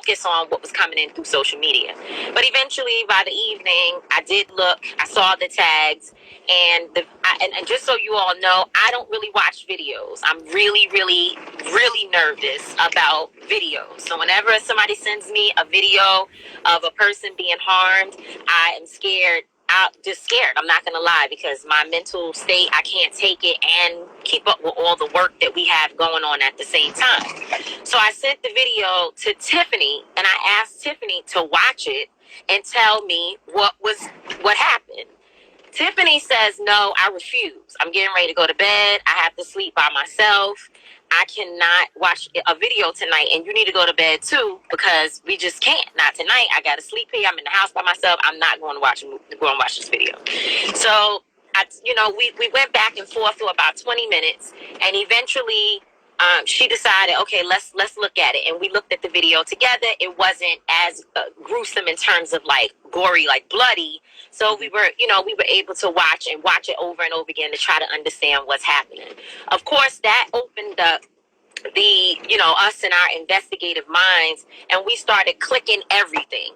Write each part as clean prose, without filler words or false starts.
focus on what was coming in through social media. But eventually, by the evening, I did look. I saw the tags, and and just so you all know, I don't really watch videos. I'm really, really, really nervous about videos. So whenever somebody sends me a video of a person being harmed, I am scared. Just scared. I'm not gonna lie, because my mental state, I can't take it and keep up with all the work that we have going on at the same time. So I sent the video to Tiffany, and I asked Tiffany to watch it and tell me what happened. Tiffany says, no, I refuse. I'm getting ready to go to bed. I have to sleep by myself. I cannot watch a video tonight, and you need to go to bed too, because we just can't. Not tonight. I got to sleep here. I'm in the house by myself. I'm not going to watch this video. So, we went back and forth for about 20 minutes, and eventually she decided, okay, let's look at it. And we looked at the video together. It wasn't as gruesome in terms of like gory, like bloody. So we were able to watch it over and over again to try to understand what's happening. Of course, that opened up us in our investigative minds, and we started clicking everything,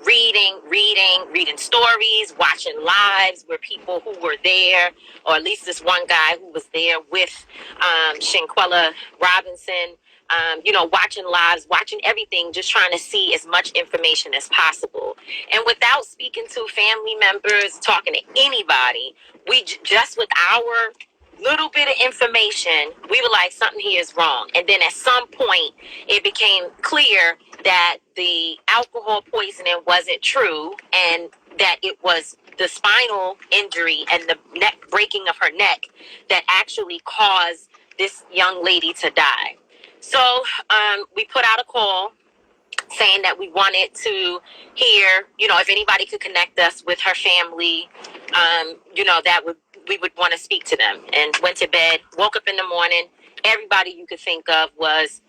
reading stories, watching lives where people who were there, or at least this one guy who was there with Shanquella Robinson, watching lives, watching everything, just trying to see as much information as possible. And without speaking to family members, talking to anybody, we just with our little bit of information, we were like, something here is wrong. And then at some point, it became clear that the alcohol poisoning wasn't true, and that it was the spinal injury and the neck breaking of her neck that actually caused this young lady to die. So we put out a call saying that we wanted to hear, if anybody could connect us with her family, we would want to speak to them. And went to bed, woke up in the morning. Everybody you could think of was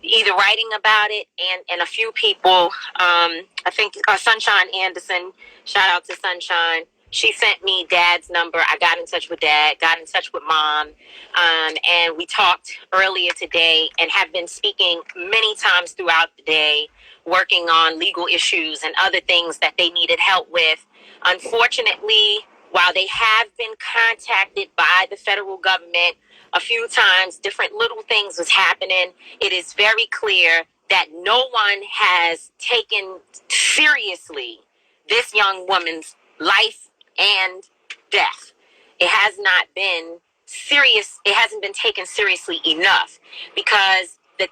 either writing about it, and a few people, I think Sunshine Anderson, shout out to Sunshine. She sent me Dad's number. I got in touch with Dad, got in touch with Mom, and we talked earlier today and have been speaking many times throughout the day, working on legal issues and other things that they needed help with. Unfortunately, while they have been contacted by the federal government a few times, different little things was happening, it is very clear that no one has taken seriously this young woman's life and death. It has not been serious. It hasn't been taken seriously enough, because the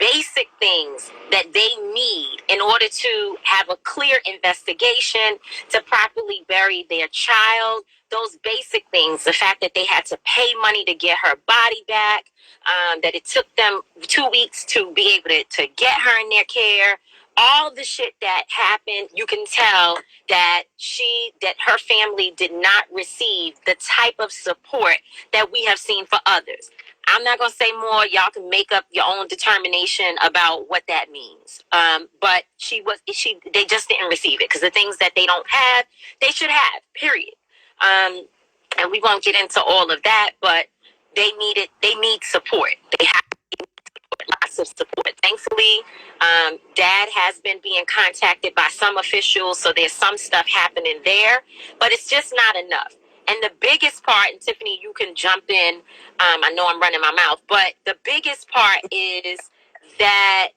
basic things that they need in order to have a clear investigation, to properly bury their child, those basic things, the fact that they had to pay money to get her body back, that it took them 2 weeks to be able to get her in their care, all the shit that happened, you can tell that her family did not receive the type of support that we have seen for others. I'm not going to say more. Y'all can make up your own determination about what that means. But they just didn't receive it, because the things that they don't have, they should have, period. And we won't get into all of that, but they need support. They have lots of support. Thankfully, Dad has been being contacted by some officials, so there's some stuff happening there, but it's just not enough. And the biggest part, and Tiffany, you can jump in, I know I'm running my mouth, but the biggest part is that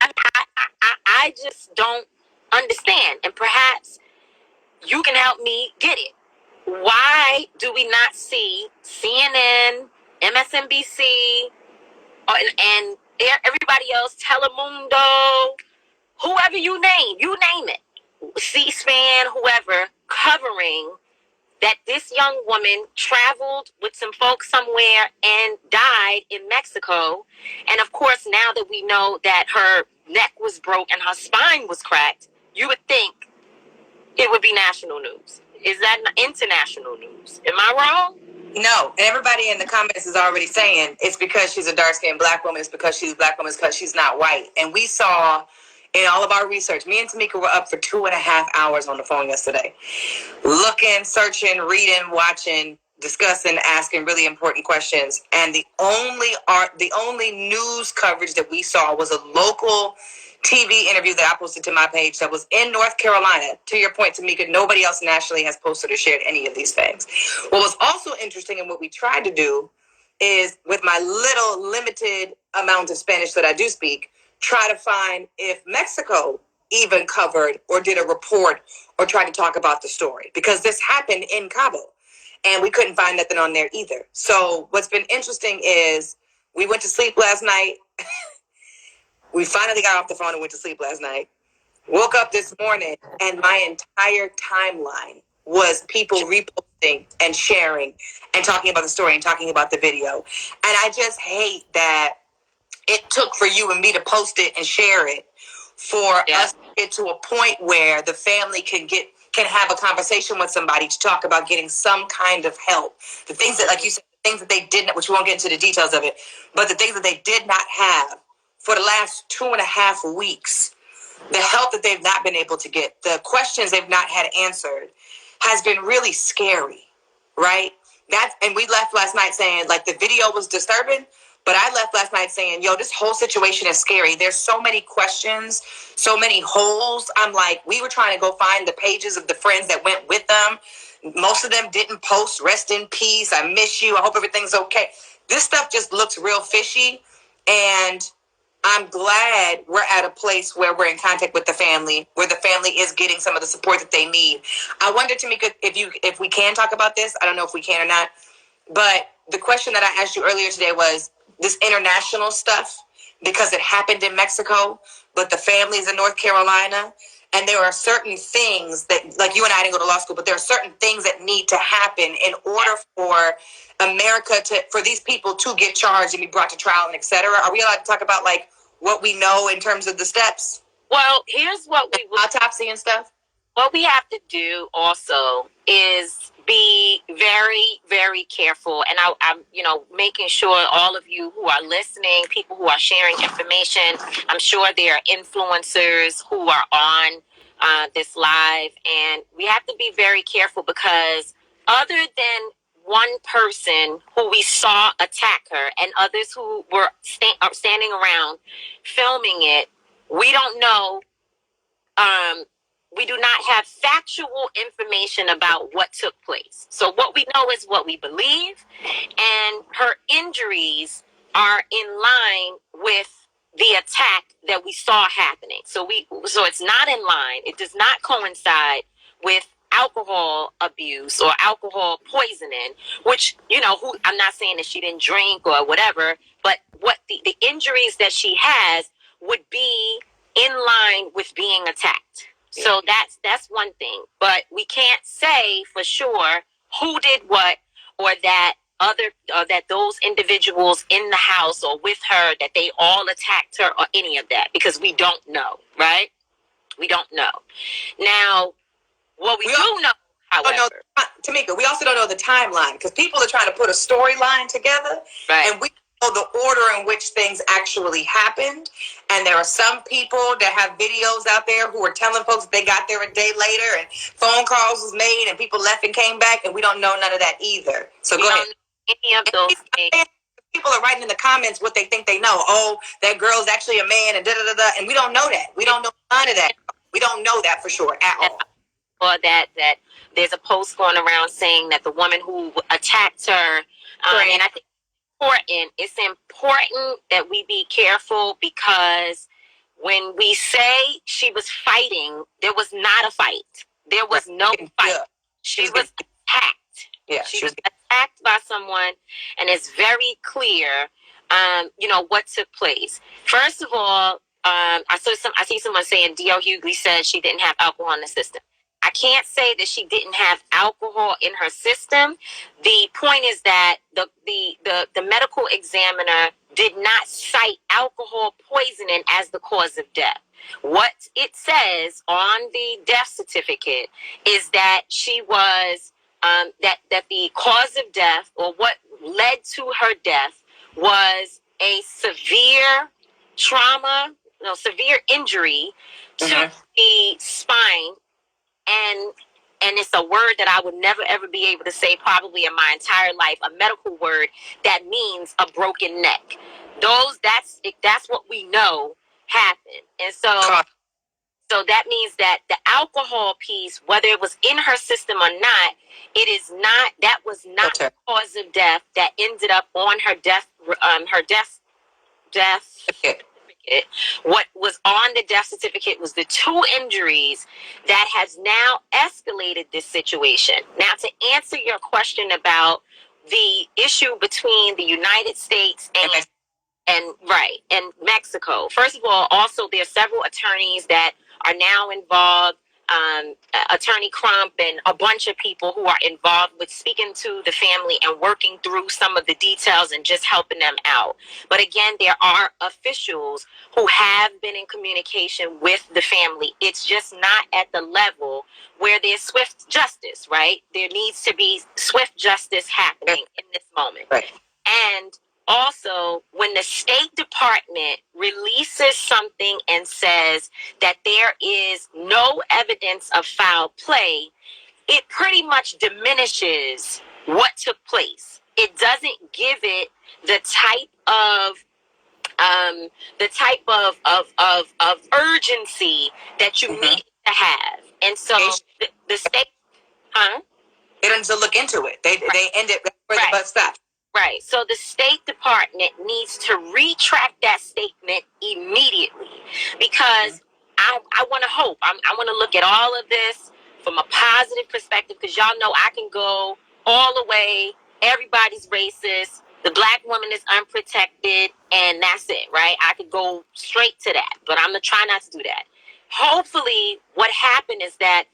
I just don't understand, and perhaps you can help me get it. Why do we not see CNN, MSNBC, and everybody else, Telemundo, whoever you name it, C-SPAN, whoever, covering that this young woman traveled with some folks somewhere and died in Mexico? And of course, now that we know that her neck was broke and her spine was cracked, you would think it would be national news. Is that international news? Am I wrong? No, everybody in the comments is already saying it's because she's a dark-skinned Black woman. It's because she's a Black woman. It's because she's not white. And we saw in all of our research, me and Tamika were up for 2.5 hours on the phone yesterday, looking, searching, reading, watching discussing, asking really important questions, and the only news coverage that we saw was a local TV interview that I posted to my page that was in North Carolina. To your point, Tamika, nobody else nationally has posted or shared any of these things. What was also interesting and what we tried to do is, with my little limited amount of Spanish that I do speak, try to find if Mexico even covered or did a report or tried to talk about the story, because this happened in Cabo and we couldn't find nothing on there either. So what's been interesting is we went to sleep last night. We finally got off the phone and went to sleep last night. Woke up this morning and my entire timeline was people reposting and sharing and talking about the story and talking about the video. And I just hate that it took for you and me to post it and share it for us to get to a point where the family can have a conversation with somebody to talk about getting some kind of help. The things that, like you said, the things that they didn't, which we won't get into the details of it, but the things that they did not have for the last 2.5 weeks, the help that they've not been able to get, the questions they've not had answered, has been really scary, right? And we left last night saying, like, the video was disturbing, but I left last night saying, yo, this whole situation is scary. There's so many questions, so many holes. I'm like, we were trying to go find the pages of the friends that went with them. Most of them didn't post, rest in peace, I miss you, I hope everything's okay. This stuff just looks real fishy, and I'm glad we're at a place where we're in contact with the family, where the family is getting some of the support that they need. I wonder, Tamika, if we can talk about this. I don't know if we can or not. But the question that I asked you earlier today was this international stuff, because it happened in Mexico, but the family's in North Carolina. And there are certain things that, like, you and I didn't go to law school, but there are certain things that need to happen in order for America for these people to get charged and be brought to trial and et cetera. Are we allowed to talk about, like, what we know in terms of the steps? Well, here's what we autopsy and stuff. What we have to do also is be very, very careful. And I'm, making sure all of you who are listening, people who are sharing information, I'm sure there are influencers who are on this live. And we have to be very careful, because other than one person who we saw attack her and others who were standing around filming it, we don't know. We do not have factual information about what took place. So what we know is what we believe, and her injuries are in line with the attack that we saw happening. So it's not in line. It does not coincide with alcohol abuse or alcohol poisoning, which, I'm not saying that she didn't drink or whatever, but what the injuries that she has would be in line with being attacked. So that's one thing. But we can't say for sure who did what, or that those individuals in the house or with her, that they all attacked her or any of that, because we don't know, right? We don't know. Now, what we do know, however, Tamika, we also don't know the timeline, because people are trying to put a storyline together, right? And we know the order in which things actually happened. And there are some people that have videos out there who are telling folks they got there a day later and phone calls was made and people left and came back, and we don't know none of that either. So go ahead. Any of those things. People are writing in the comments what they think they know. Oh, that girl's actually a man, and da-da-da-da. And we don't know that. We don't know none of that. We don't know that for sure at all. Or that there's a post going around saying that the woman who attacked her, and I think it's important that we be careful, because when we say she was fighting, there was not a fight. There was no fight. She was attacked. Yeah, she was attacked by someone, and it's very clear, what took place. First of all, I see someone saying D.L. Hughley said she didn't have alcohol in the system. I can't say that she didn't have alcohol in her system. The point is that the medical examiner did not cite alcohol poisoning as the cause of death. What it says on the death certificate is that she was that the cause of death, or what led to her death, was a severe trauma, severe injury to the spine and and it's a word that I would never ever be able to say probably in my entire life, a medical word that means a broken neck. That's what we know happened. And so that means that the alcohol piece, whether it was in her system or not, that was not the cause of death that ended up on her death certificate. What was on the death certificate was the 2 injuries that has now escalated this situation. Now, to answer your question about the issue between the United States and Mexico. First of all, also there are several attorneys that are now involved. Attorney Crump and a bunch of people who are involved with speaking to the family and working through some of the details and just helping them out. But again, there are officials who have been in communication with the family. It's just not at the level where there's swift justice, right? There needs to be swift justice happening in this moment. Right. And also, when the State Department releases something and says that there is no evidence of foul play, it pretty much diminishes what took place. It doesn't give it the type of urgency that you need to have. And so the state, they don't look into it. They end it where the butt stops. Right. So the State Department needs to retract that statement immediately, because I want to hope. I want to look at all of this from a positive perspective, because y'all know I can go all the way. Everybody's racist. The black woman is unprotected, and that's it, right? I could go straight to that, but I'm going to try not to do that. Hopefully, what happened is that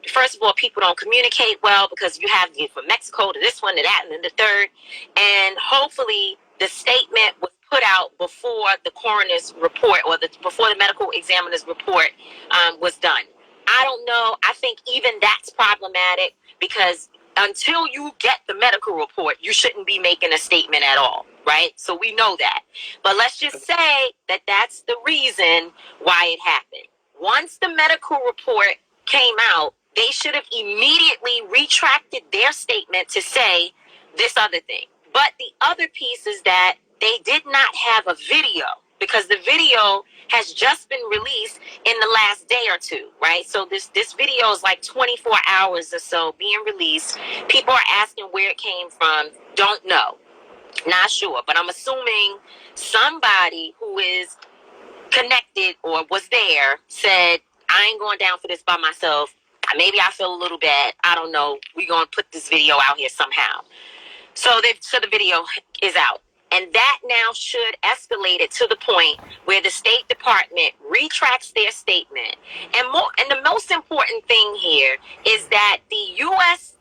first of all, people don't communicate well, because you have to get from Mexico to this one to that and then the third. And hopefully the statement was put out before the coroner's report or before the medical examiner's report was done. I don't know. I think even that's problematic, because until you get the medical report, you shouldn't be making a statement at all, right? So we know that. But let's just say that that's the reason why it happened. Once the medical report came out, they should have immediately retracted their statement to say this other thing. But the other piece is that they did not have a video, because the video has just been released in the last day or two, right? So this video is like 24 hours or so being released. People are asking where it came from. Don't know. Not sure. But I'm assuming somebody who is connected or was there said, I ain't going down for this by myself. Maybe I feel a little bad. I don't know. We're going to put this video out here somehow. So the video is out. And that now should escalate it to the point where the State Department retracts their statement. And the most important thing here is that the U.S.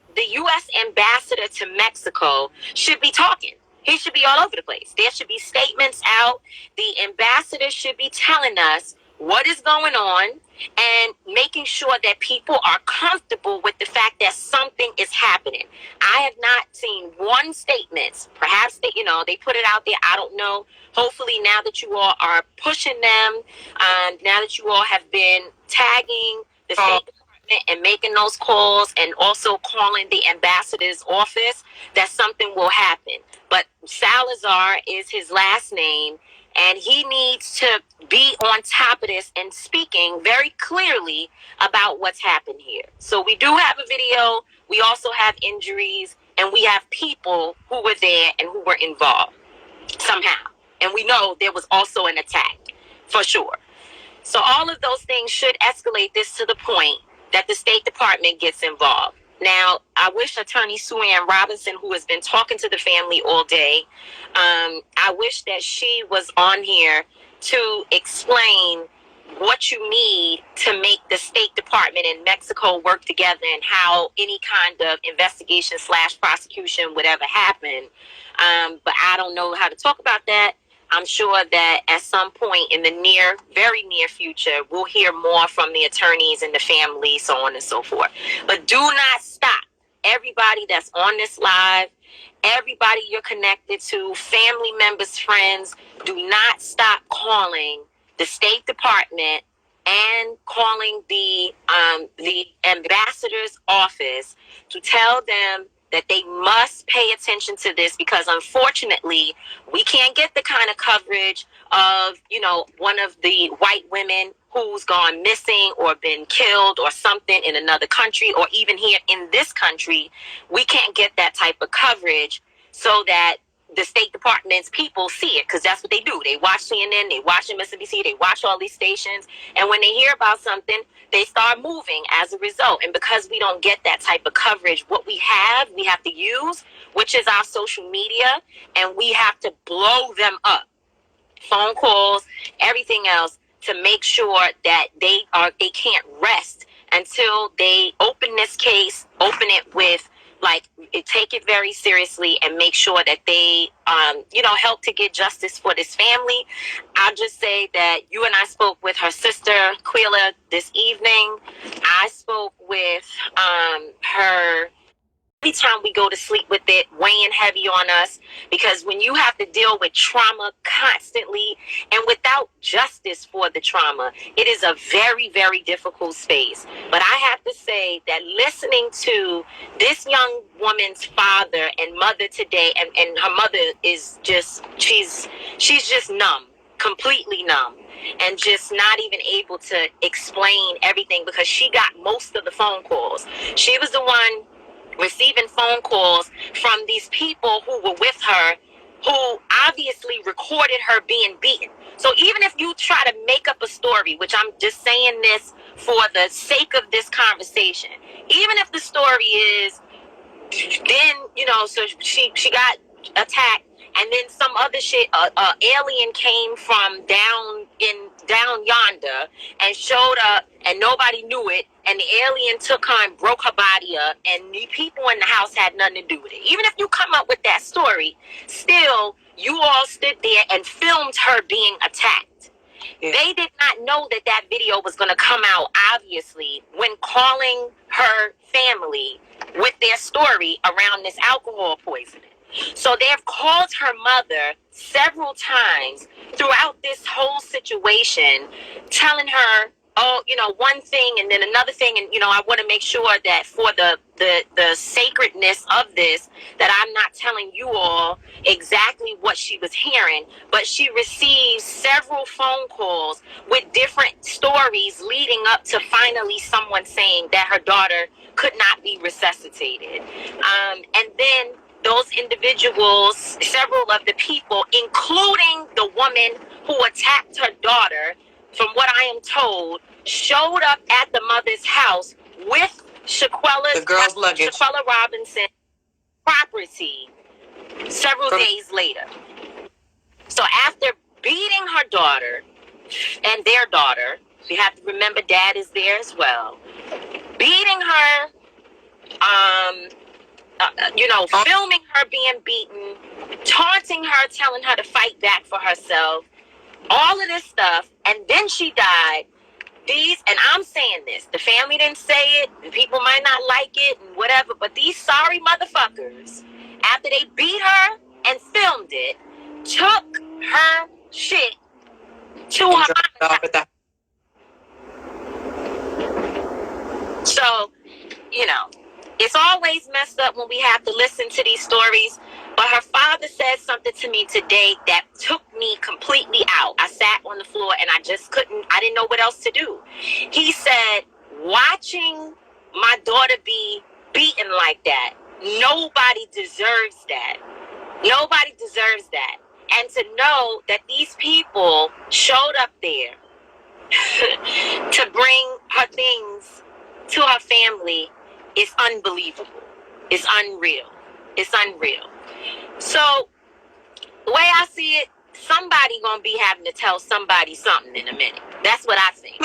ambassador to Mexico should be talking. He should be all over the place. There should be statements out. The ambassador should be telling us what is going on and making sure that people are comfortable with the fact that something is happening. I have not seen one statement. Perhaps they put it out there. I don't know. Hopefully, now that you all are pushing them, now that you all have been tagging the State Department and making those calls and also calling the ambassador's office, that something will happen. But Salazar is his last name, and he needs to be on top of this and speaking very clearly about what's happened here. So we do have a video. We also have injuries, and we have people who were there and who were involved somehow. And we know there was also an attack, for sure. So all of those things should escalate this to the point that the State Department gets involved. Now, I wish Attorney Shanquella Robinson, who has been talking to the family all day, I wish that she was on here to explain what you need to make the State Department and Mexico work together, and how any kind of investigation / prosecution would ever happen. But I don't know how to talk about that. I'm sure that at some point in the very near future, we'll hear more from the attorneys and the family, so on and so forth. But do not stop. Everybody that's on this live, everybody you're connected to, family members, friends, do not stop calling the State Department and calling the ambassador's office to tell them that they must pay attention to this, because unfortunately we can't get the kind of coverage of, one of the white women who's gone missing or been killed or something in another country, or even here in this country. We can't get that type of coverage so that the State Department's people see it, because that's what they do. They watch CNN, they watch MSNBC, they watch all these stations, and when they hear about something, they start moving as a result. And because we don't get that type of coverage, what we have to use, which is our social media, and we have to blow them up. Phone calls, everything else, to make sure that they can't rest until they open this case, open it with, take it very seriously, and make sure that they, help to get justice for this family. I'll just say that you and I spoke with her sister, Shanquella, this evening. I spoke with her. Every time we go to sleep with it weighing heavy on us, because when you have to deal with trauma constantly and without justice for the trauma, it is a very, very difficult space. But I have to say that listening to this young woman's father and mother today, and her mother is just, she's just numb, completely numb, and just not even able to explain everything, because she got most of the phone calls. She was the one receiving phone calls from these people who were with her, who obviously recorded her being beaten. So even if you try to make up a story, which I'm just saying this for the sake of this conversation, even if the story is, then, so she got attacked, and then some other shit, alien came from down yonder and showed up, and nobody knew it, and the alien took her and broke her body up, and the people in the house had nothing to do with it. Even if you come up with that story, still, you all stood there and filmed her being attacked. Yeah. They did not know that video was going to come out, obviously, when calling her family with their story around this alcohol poisoning. So they've called her mother several times throughout this whole situation, telling her, one thing and then another thing. And, I want to make sure that for the sacredness of this, that I'm not telling you all exactly what she was hearing, but she received several phone calls with different stories leading up to finally someone saying that her daughter could not be resuscitated. And then those individuals, several of the people, including the woman who attacked her daughter, from what I am told, showed up at the mother's house with Shanquella Robinson property several days later. So after beating her daughter and their daughter, you have to remember dad is there as well, beating her, filming her being beaten, taunting her, telling her to fight back for herself, all of this stuff, and then she died. And I'm saying this, the family didn't say it, the people might not like it and whatever, but these sorry motherfuckers, after they beat her and filmed it, took her shit to her mother's. So, it's always messed up when we have to listen to these stories. But her father said something to me today that took me completely out. I sat on the floor and I didn't know what else to do. He said, watching my daughter be beaten like that, nobody deserves that. Nobody deserves that. And to know that these people showed up there to bring her things to her family is unbelievable. It's unreal. It's unreal. So, the way I see it, somebody gonna be having to tell somebody something in a minute. That's what I think.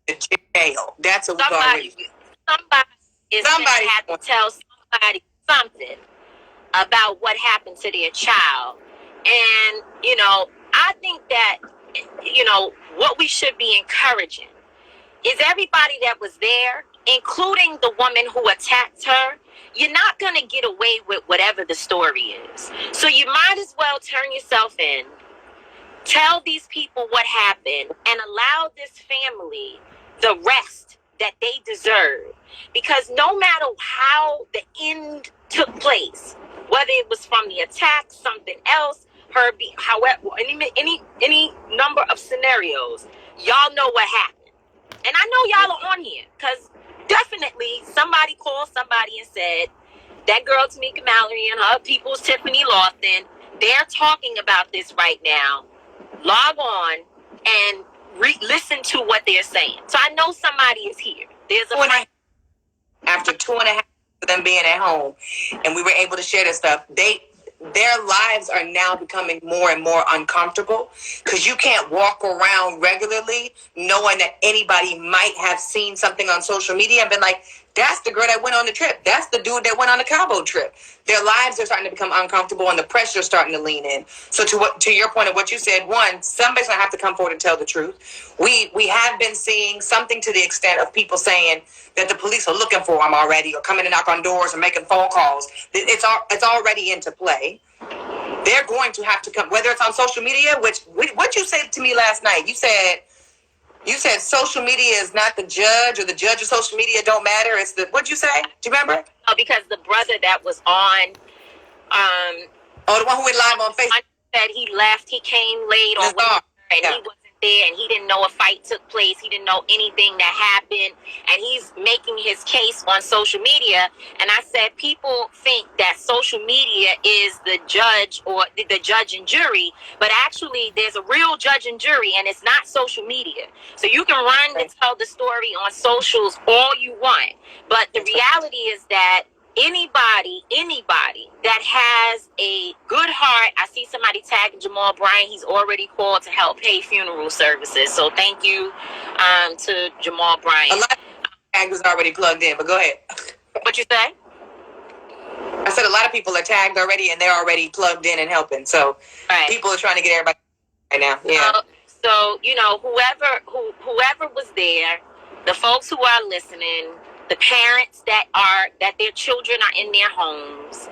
Jail. That's what somebody is gonna have to tell somebody something about what happened to their child. And, I think that, what we should be encouraging is everybody that was there, including the woman who attacked her. You're not going to get away with whatever the story is. So you might as well turn yourself in, tell these people what happened and allow this family the rest that they deserve. Because no matter how the end took place, whether it was from the attack, something else, however, any number of scenarios, y'all know what happened. And I know y'all are on here because definitely somebody called somebody and said that girl Tamika Mallory and her people's Tiffany Lawson, they're talking about this right now. Log on and listen to what they're saying. So I know somebody is here. There's a after 2.5 of them being at home, and we were able to share this stuff. Their lives are now becoming more and more uncomfortable because you can't walk around regularly knowing that anybody might have seen something on social media and been like, that's the girl that went on the trip. That's the dude that went on the Cabo trip. Their lives are starting to become uncomfortable and the pressure is starting to lean in. So to your point of what you said, one, somebody's going to have to come forward and tell the truth. We have been seeing something to the extent of people saying that the police are looking for them already or coming to knock on doors or making phone calls. It's already into play. They're going to have to come, whether it's on social media, what you said to me last night, you said social media is not the judge, or the judge of social media don't matter. It's what'd you say? Do you remember? Oh, because the brother that was on, the one who went live on Facebook said he left, he came late on and he wasn't there, and he didn't know a fight took place. He didn't know anything that happened, and he's making his case on social media. And I said, people think that social media is the judge or the judge and jury, but actually there's a real judge and jury, and it's not social media. So you can run and tell the story on socials all you want, but the reality is that anybody that has a good heart. I see somebody tagging Jamal Bryant. He's already called to help pay funeral services. So thank you to Jamal Bryant. A lot of taggers already plugged in, but go ahead. What you say? I said a lot of people are tagged already and they're already plugged in and helping. So people are trying to get everybody right now. Yeah. So you know, whoever was there, the folks who are listening, the parents that their children are in their homes,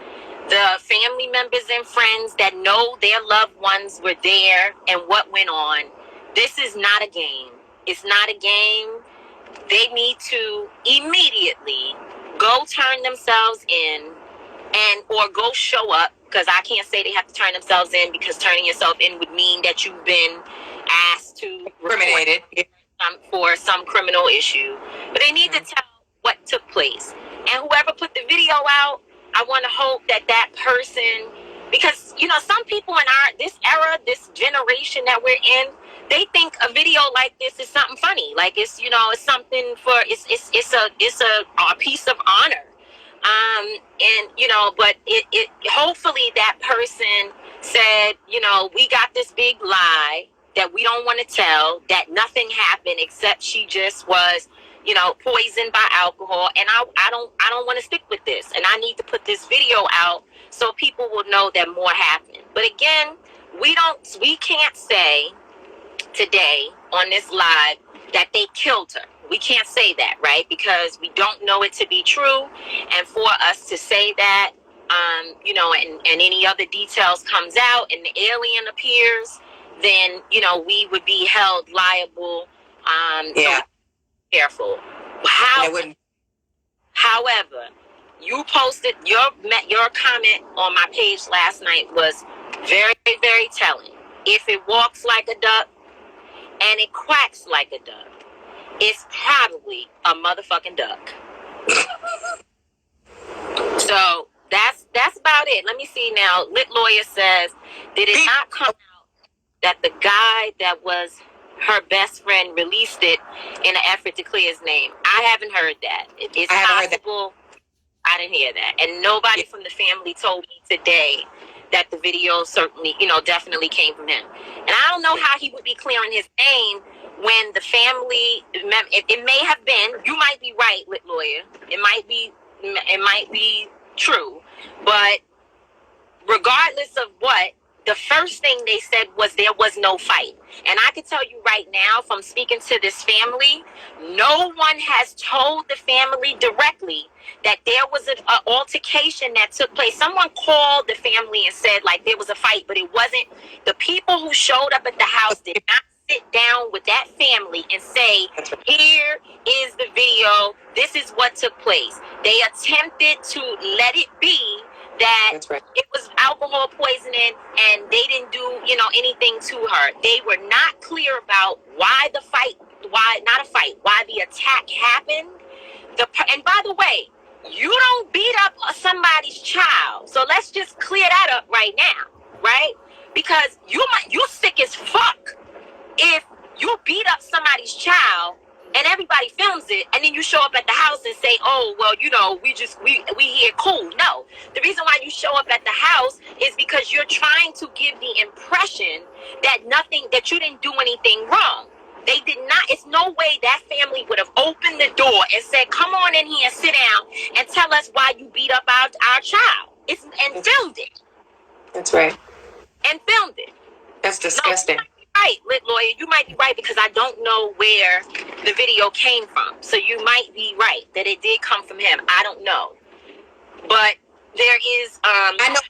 the family members and friends that know their loved ones were there and what went on. This is not a game. It's not a game. They need to immediately go turn themselves in or go show up, because I can't say they have to turn themselves in, because turning yourself in would mean that you've been asked to incriminated for some criminal issue. But they need to tell what took place. And whoever put the video out, I want to hope that person, because, you know, some people in this era, this generation that we're in, they think a video like this is something funny. Like it's, you know, it's something for, it's a piece of honor. And, you know, but it hopefully that person said, you know, we got this big lie that we don't want to tell, that nothing happened except she just was, you know, poisoned by alcohol, and I don't want to stick with this, and I need to put this video out so people will know that more happened. But again, we can't say today on this live that they killed her. We can't say that, right? Because we don't know it to be true, and for us to say that, you know, and any other details comes out and the alien appears, then, you know, we would be held liable. So careful. However, you posted your comment on my page last night was very, very telling. If it walks like a duck and it quacks like a duck, it's probably a motherfucking duck. So that's about it. Let me see now. Lit Lawyer says, did it not come out that the guy that was her best friend released it in an effort to clear his name? I haven't heard that. It's possible. I didn't hear that. And nobody from the family told me today that the video certainly, you know, definitely came from him. And I don't know how he would be clearing his name when the family, it may have been, you might be right, Lit Lawyer. It might be true. But regardless of what, the first thing they said was there was no fight. And I can tell you right now, from speaking to this family, no one has told the family directly that there was an altercation that took place. Someone called the family and said, like, there was a fight, but it wasn't. The people who showed up at the house did not sit down with that family and say, here is the video, this is what took place. They attempted to let it be that it was alcohol poisoning and they didn't do, anything to her. They were not clear about why the attack happened. And by the way, you don't beat up somebody's child. So let's just clear that up right now, right? Because you sick as fuck if you beat up somebody's child and everybody films it, and then you show up at the house and say, oh, well, we here cool. No. The reason why you show up at the house is because you're trying to give the impression that you didn't do anything wrong. They did not. It's no way that family would have opened the door and said, come on in here and sit down and tell us why you beat up our child. Filmed it. That's right. And filmed it. That's disgusting. No, right, lit lawyer, you might be right, because I don't know where the video came from. So you might be right that it did come from him. I don't know, but there is. I know.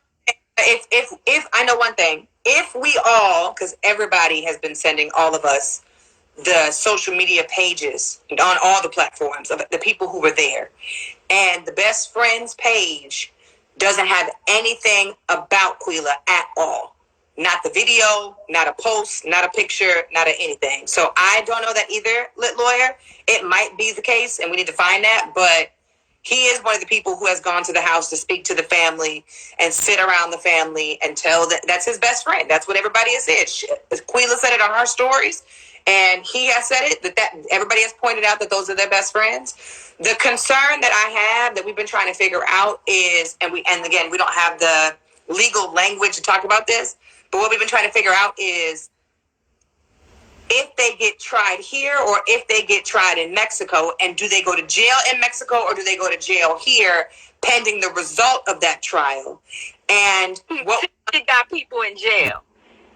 If I know one thing, if we all, because everybody has been sending all of us the social media pages on all the platforms of the people who were there, and the best friends page doesn't have anything about Quila at all. Not the video, not a post, not a picture, not anything. So I don't know that either, lit lawyer. It might be the case, and we need to find that. But he is one of the people who has gone to the house to speak to the family and sit around the family and tell that's his best friend. That's what everybody has said. Quila said it on her stories, and he has said it, that everybody has pointed out that those are their best friends. The concern that I have that we've been trying to figure out is, and again, we don't have the legal language to talk about this, but what we've been trying to figure out is if they get tried here or if they get tried in Mexico, and do they go to jail in Mexico or do they go to jail here pending the result of that trial? And what you got people in jail?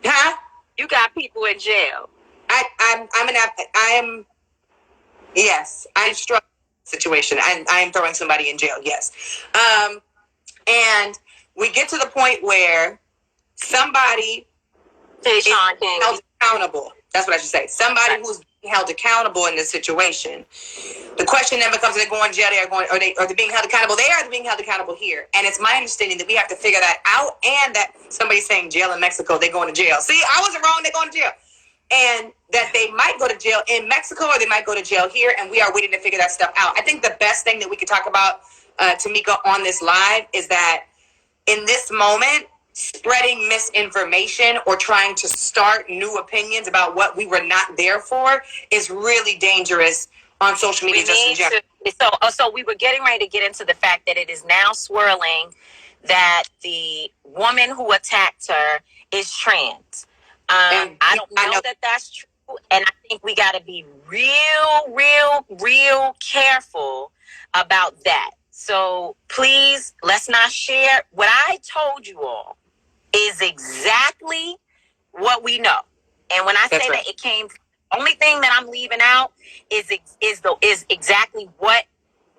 Huh? You got people in jail. I'm struck with the situation. I am throwing somebody in jail. Yes. And we get to the point where somebody is held accountable. That's what I should say. Somebody who's being held accountable in this situation. The question then becomes: are they going to jail? Are they being held accountable? They are being held accountable here. And it's my understanding that we have to figure that out. And that somebody's saying jail in Mexico, they're going to jail. See, I wasn't wrong. They're going to jail. And that they might go to jail in Mexico or they might go to jail here. And we are waiting to figure that stuff out. I think the best thing that we could talk about, Tamika, on this live is that in this moment, spreading misinformation or trying to start new opinions about what we were not there for is really dangerous on social media. So we were getting ready to get into the fact that it is now swirling that the woman who attacked her is trans. I don't know that that's true, and I think we got to be real careful about that. So please, let's not share. What I told you all is exactly what we know. And when I say that it came, the only thing that I'm leaving out is exactly what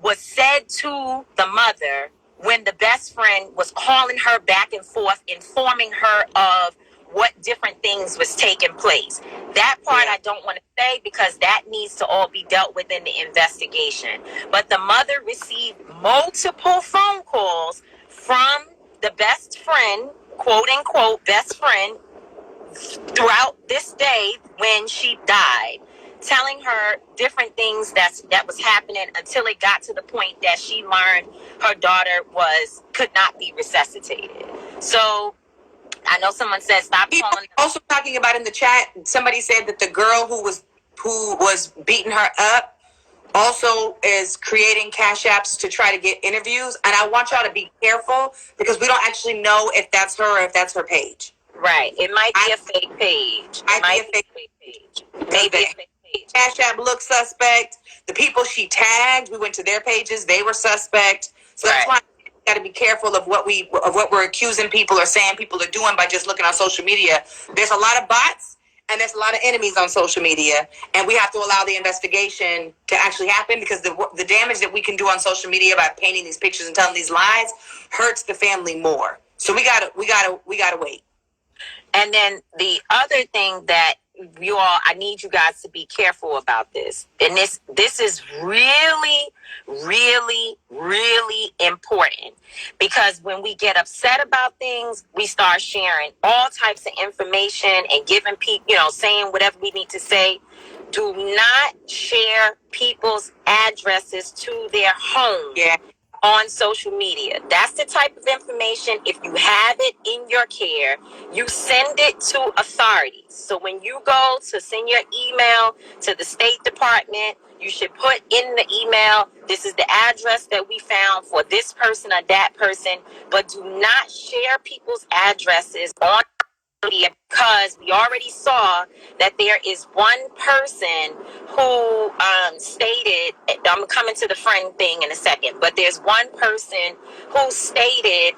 was said to the mother when the best friend was calling her back and forth, informing her of what different things was taking place. That part I don't want to say because that needs to all be dealt with in the investigation. But the mother received multiple phone calls from the best friend, quote unquote best friend, throughout this day when she died, telling her different things that was happening until it got to the point that she learned her daughter could not be resuscitated. So I know someone said stop calling. Also talking about in the chat, somebody said that the girl who was beating her up also is creating cash apps to try to get interviews. And I want y'all to be careful because we don't actually know if that's her or if that's her page. Right. It might be a fake page. It might be a fake page. Maybe a fake page. Cash app looks suspect. The people she tagged, we went to their pages, they were suspect. So that's why got to be careful of what we're accusing people or saying people are doing by just looking on social media. There's a lot of bots and there's a lot of enemies on social media, and we have to allow the investigation to actually happen, because the damage that we can do on social media by painting these pictures and telling these lies hurts the family more. So we gotta wait. And then the other thing that I need you guys to be careful about this. And this is really, really, really important, because when we get upset about things, we start sharing all types of information and giving people, saying whatever we need to say. Do not share people's addresses to their homes. Yeah. On social media. That's the type of information, if you have it in your care, you send it to authorities. So when you go to send your email to the State Department, you should put in the email, this is the address that we found for this person or that person, but do not share people's addresses on media, because we already saw that there is one person who stated, I'm coming to the friend thing in a second, but there's one person who stated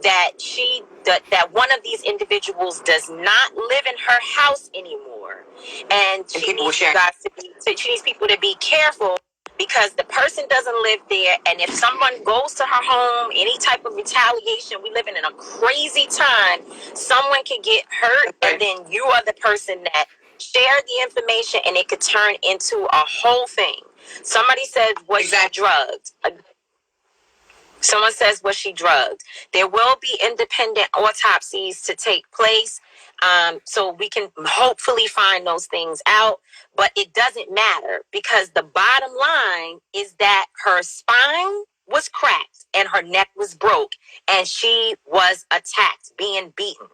that one of these individuals does not live in her house anymore, and she needs people to be careful, because the person doesn't live there, and if someone goes to her home, any type of retaliation, we live in a crazy time, someone can get hurt, and then you are the person that shared the information, and it could turn into a whole thing. Somebody said, was she drugged? Someone says, was she drugged? There will be independent autopsies to take place, so we can hopefully find those things out. But it doesn't matter, because the bottom line is that her spine was cracked and her neck was broke, and she was attacked, being beaten.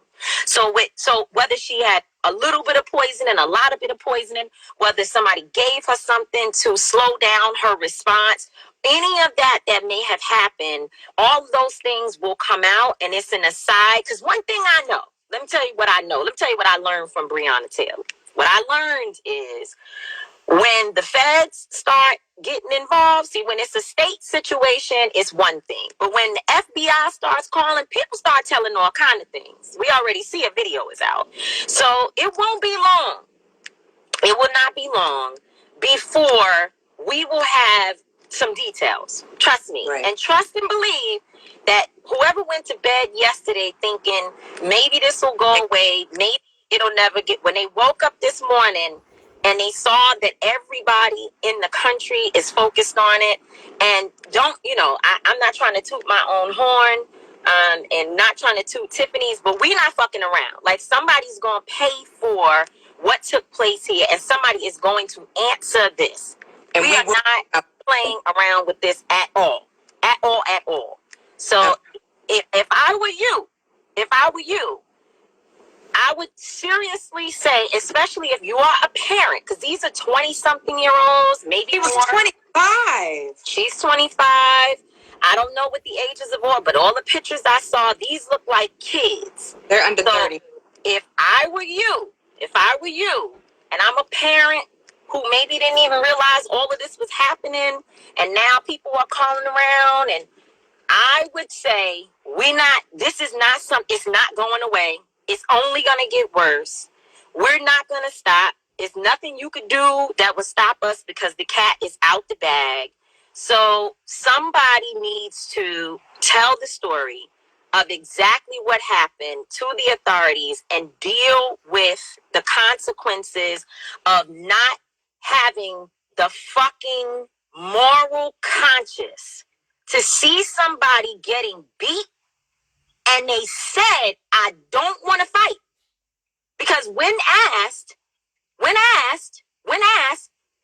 So whether she had a little bit of poison and a lot of bit of poisoning, whether somebody gave her something to slow down her response, any of that may have happened, all of those things will come out, and it's an aside. Because one thing I know, let me tell you what I know. Let me tell you what I learned from Breonna Taylor. What I learned is, when the feds start getting involved, see, when it's a state situation, it's one thing. But when the FBI starts calling, people start telling all kind of things. We already see a video is out. So it won't be long. It will not be long before we will have some details. Trust me. Right. And trust and believe that whoever went to bed yesterday thinking maybe this will go away, maybe it'll never get, when they woke up this morning and they saw that everybody in the country is focused on it, and I'm not trying to toot my own horn, and not trying to toot Tiffany's, but we're not fucking around. Like, somebody's going to pay for what took place here, and somebody is going to answer this. And we are not playing around with this at all. At all. So if I were you, I would seriously say, especially if you are a parent, because these are 20-something-year-olds, maybe he was more. 25. She's 25. I don't know what the ages of all, but all the pictures I saw, these look like kids. They're under 30. If I were you, and I'm a parent who maybe didn't even realize all of this was happening, and now people are calling around, and I would say it's not going away. It's only going to get worse. We're not going to stop. It's nothing you could do that would stop us, because the cat is out the bag. So somebody needs to tell the story of exactly what happened to the authorities and deal with the consequences of not having the fucking moral conscience to see somebody getting beat and they said, I don't want to fight. Because when asked,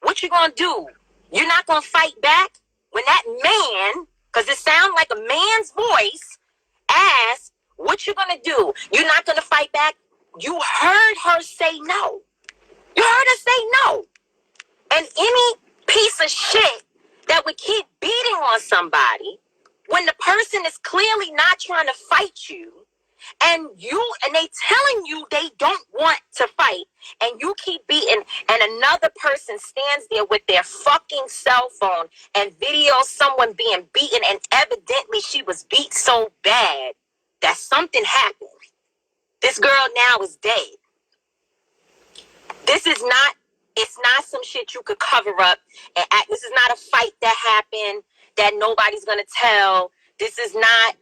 what you gonna do? You're not gonna fight back? When that man, because it sounds like a man's voice, asked, what you gonna do? You're not gonna fight back? You heard her say no. And any piece of shit that would keep beating on somebody when the person is clearly not trying to fight you, and they telling you they don't want to fight, and you keep beating, and another person stands there with their fucking cell phone and videos someone being beaten, and evidently she was beat so bad that something happened. This girl now is dead. It's not some shit you could cover up and act. This is not a fight that happened that nobody's gonna tell. This is not,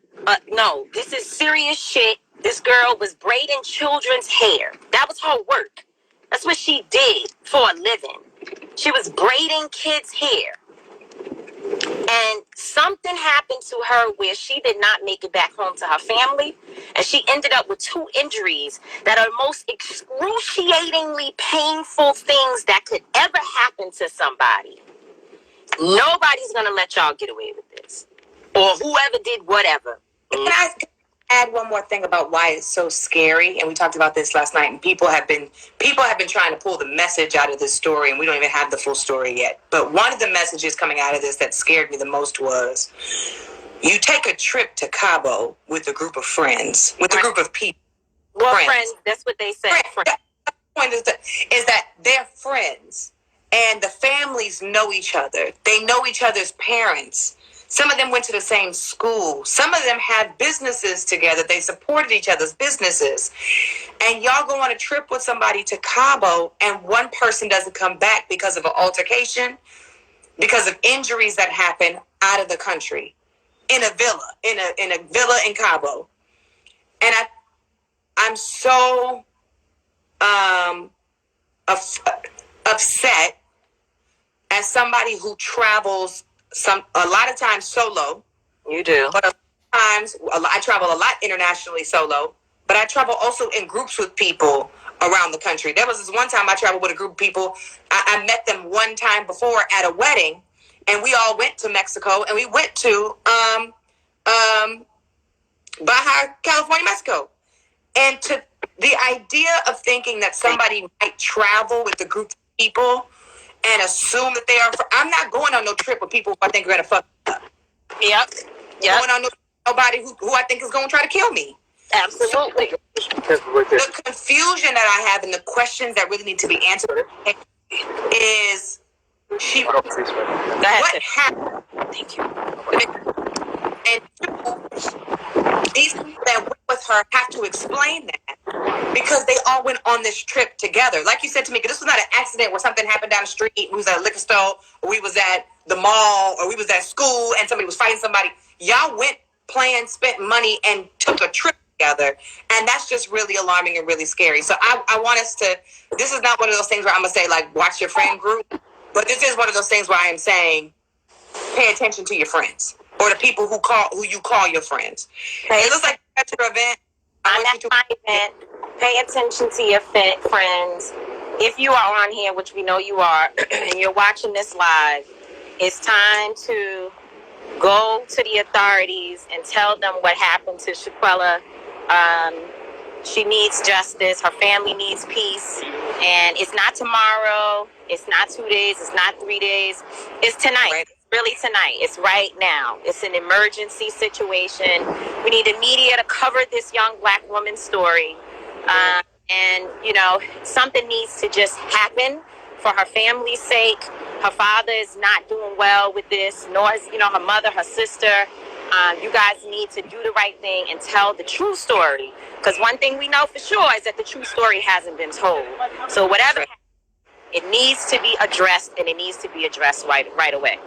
no, this is serious shit. This girl was braiding children's hair. That was her work. That's what she did for a living. She was braiding kids' hair. And something happened to her where she did not make it back home to her family. And she ended up with 2 injuries that are most excruciatingly painful things that could ever happen to somebody. Nobody's going to let y'all get away with this. Or whoever did whatever. Can I add one more thing about why it's so scary? And we talked about this last night, and people have been trying to pull the message out of this story, and we don't even have the full story yet. But one of the messages coming out of this that scared me the most was, you take a trip to Cabo with a group of friends, with a group of people. Well, friends, that's what they say. The point is that they're friends, and the families know each other. They know each other's parents. Some of them went to the same school. Some of them had businesses together. They supported each other's businesses. And y'all go on a trip with somebody to Cabo, and one person doesn't come back because of an altercation, because of injuries that happen out of the country, in a villa, in a villa in Cabo. And I'm so upset as somebody who travels a lot of times solo. You do. But a lot of times, I travel a lot internationally solo, but I travel also in groups with people around the country. There was this one time I traveled with a group of people. I met them one time before at a wedding, and we all went to Mexico, and we went to Baja California, Mexico. And to the idea of thinking that somebody might travel with a group of people and assume that they are. I'm not going on no trip with people who I think are gonna fuck up. Yep. Going on nobody who I think is gonna try to kill me. Absolutely. The confusion that I have and the questions that really need to be answered is, what happened? Thank you. And these people that went with her have to explain that, because they all went on this trip together. Like you said, Tamika, this was not an accident where something happened down the street. We was at a liquor store, or we was at the mall, or we was at school, and somebody was fighting somebody. Y'all went, planned, spent money, and took a trip together. And that's just really alarming and really scary. So I want us to, this is not one of those things where I'm going to say, like, watch your friend group. But this is one of those things where I am saying, pay attention to your friends, or the people who you call your friends. It looks like that's your event. That's my event. Pay attention to your friends. If you are on here, which we know you are, and you're watching this live, it's time to go to the authorities and tell them what happened to Shanquella. She needs justice. Her family needs peace. And it's not tomorrow. It's not 2 days. It's not 3 days. It's tonight. Right. It's really tonight. It's right now. It's an emergency situation. We need the media to cover this young Black woman's story. And, you know, something needs to just happen for her family's sake. Her father is not doing well with this, nor is, you know, her mother, her sister. You guys need to do the right thing and tell the true story. Because one thing we know for sure is that the true story hasn't been told. So whatever happens, it needs to be addressed, and it needs to be addressed right away.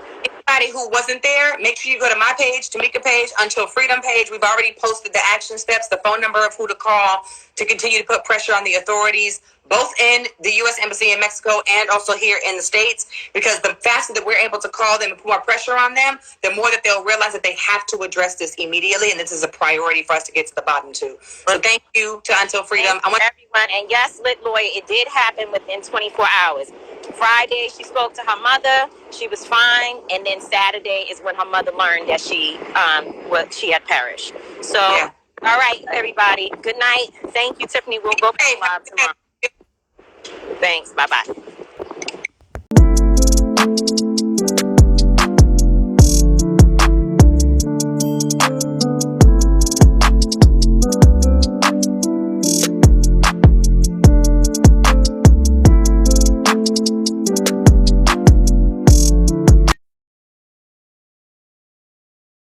Anybody who wasn't there, make sure you go to my page, Tamika page, Until Freedom page. We've already posted the action steps, the phone number of who to call to continue to put pressure on the authorities, both in the U.S. Embassy in Mexico and also here in the States, because the faster that we're able to call them and put more pressure on them, the more that they'll realize that they have to address this immediately, and this is a priority for us to get to the bottom to. So thank you to Until Freedom. I want everyone, and yes, Lit Lawyer, it did happen within 24 hours. Friday, she spoke to her mother. She was fine, and then Saturday is when her mother learned that she had perished. So, yeah. All right, everybody. Good night. Thank you, Tiffany. We'll go back live tomorrow. Thanks. Bye-bye.